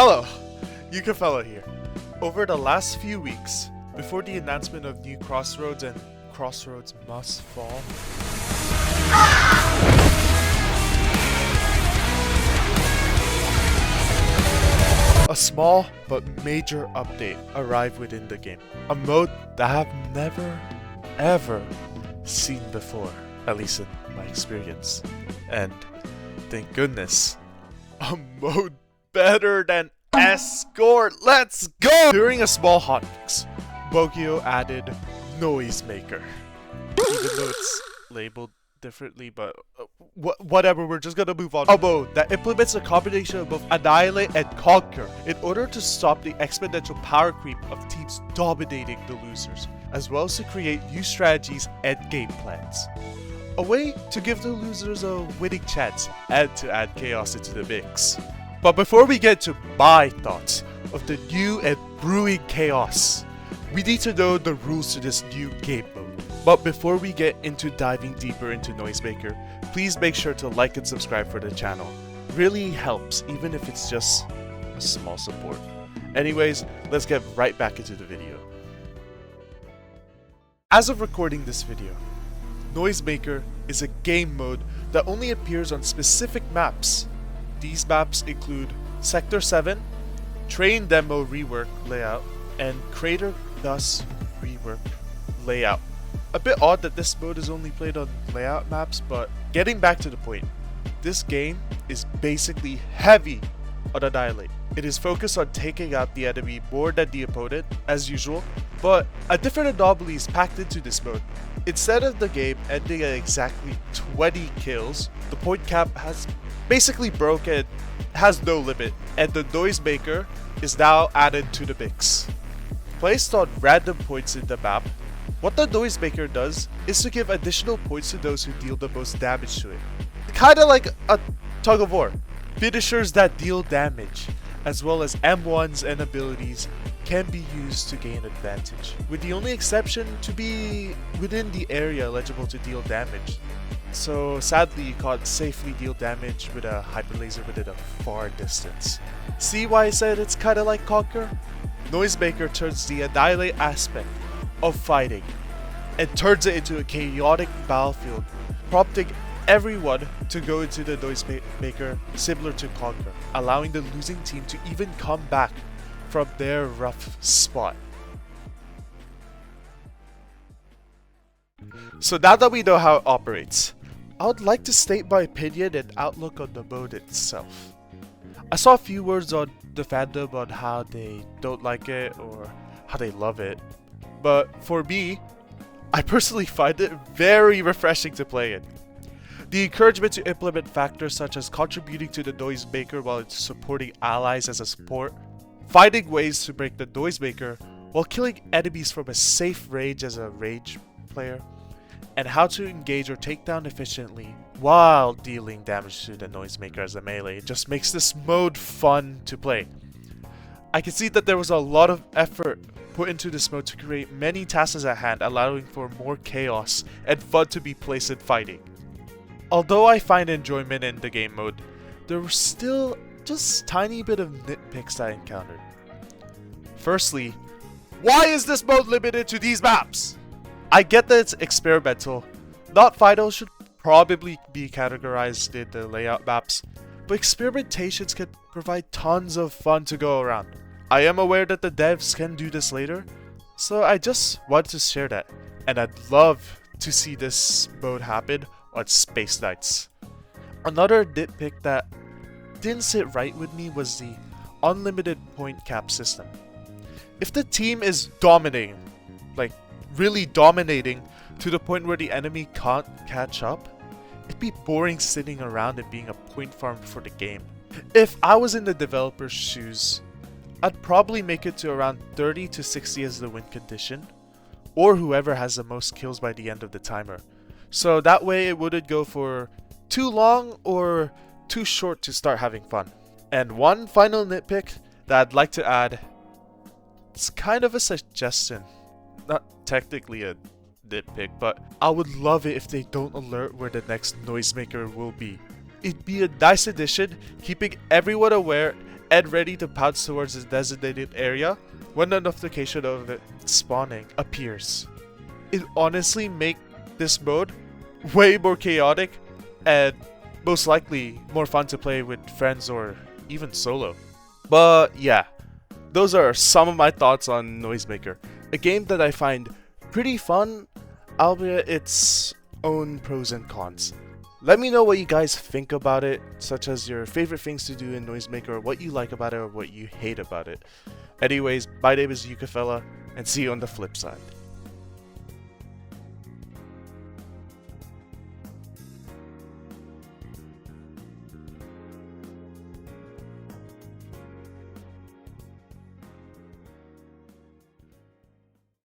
Hello, Ukuphela here. Over the last few weeks, before the announcement of new CROSSROADS and CROSSROADS Must Fall, a small but major update arrived within the game. A mode that I have never, ever seen before, at least in my experience. And thank goodness, a mode better than Escort. Let's go! During a small hotfix, Bogio added NOISEMAKER. Even though it's labeled differently, but whatever, we're just gonna move on. A mode that implements a combination of both annihilate and conquer in order to stop the exponential power creep of teams dominating the losers, as well as to create new strategies and game plans. A way to give the losers a winning chance and to add chaos into the mix. But before we get to my thoughts of the new and brewing chaos, we need to know the rules to this new game mode. But before we get into diving deeper into NOISEMAKER, please make sure to like and subscribe for the channel. Really helps, even if it's just a small support. Anyways, let's get right back into the video. As of recording this video, NOISEMAKER is a game mode that only appears on specific maps. These maps include Sector 7, Train Demo Rework Layout, and Crater Dust Rework Layout. A bit odd that this mode is only played on layout maps, but getting back to the point, this game is basically heavy on Annihilate. It is focused on taking out the enemy more than the opponent, as usual, but a different anomaly is packed into this mode. Instead of the game ending at exactly 20 kills, the point cap has basically broken, has no limit, and the NOISEMAKER is now added to the mix. Placed on random points in the map, what the NOISEMAKER does is to give additional points to those who deal the most damage to it. Kinda like a tug of war. Finishers that deal damage, as well as M1s and abilities, can be used to gain advantage, with the only exception to be within the area eligible to deal damage. So sadly, you can't safely deal damage with a hyper laser within a far distance. See why I said it's kinda like Conquer? NOISEMAKER turns the annihilate aspect of fighting and turns it into a chaotic battlefield, prompting everyone to go into the NOISEMAKER similar to Conquer, allowing the losing team to even come back from their rough spot. So now that we know how it operates, I would like to state my opinion and outlook on the mode itself. I saw a few words on the fandom on how they don't like it or how they love it, but for me, I personally find it very refreshing to play it. The encouragement to implement factors such as contributing to the NOISEMAKER while it's supporting allies as a support, finding ways to break the NOISEMAKER while killing enemies from a safe range as a rage player, and how to engage or take down efficiently while dealing damage to the NOISEMAKER as a melee just makes this mode fun to play. I can see that there was a lot of effort put into this mode to create many tasks at hand, allowing for more chaos and fun to be placed in fighting. Although I find enjoyment in the game mode, there were still just tiny bit of nitpicks I encountered. Firstly, why is this mode limited to these maps? I get that it's experimental, not final, should probably be categorized in the layout maps, but experimentations can provide tons of fun to go around. I am aware that the devs can do this later, so I just wanted to share that, and I'd love to see this mode happen on Space Nights. Another nitpick that didn't sit right with me was the unlimited point cap system. If the team is dominating, like really dominating to the point where the enemy can't catch up, it'd be boring sitting around and being a point farm for the game. If I was in the developer's shoes, I'd probably make it to around 30 to 60 as the win condition, or whoever has the most kills by the end of the timer. So that way it wouldn't go for too long or too short to start having fun. And one final nitpick that I'd like to add, it's kind of a suggestion, not technically a nitpick, but I would love it if they don't alert where the next NOISEMAKER will be. It'd be a nice addition, keeping everyone aware and ready to pounce towards the designated area when a notification of it spawning appears. It honestly makes this mode way more chaotic and most likely more fun to play with friends or even solo. But yeah, those are some of my thoughts on Noisemaker, a game that I find pretty fun, albeit its own pros and cons. Let me know what you guys think about it, such as your favorite things to do in Noisemaker, what you like about it or what you hate about it. Anyways, my name is Ukuphela, and see you on the flip side.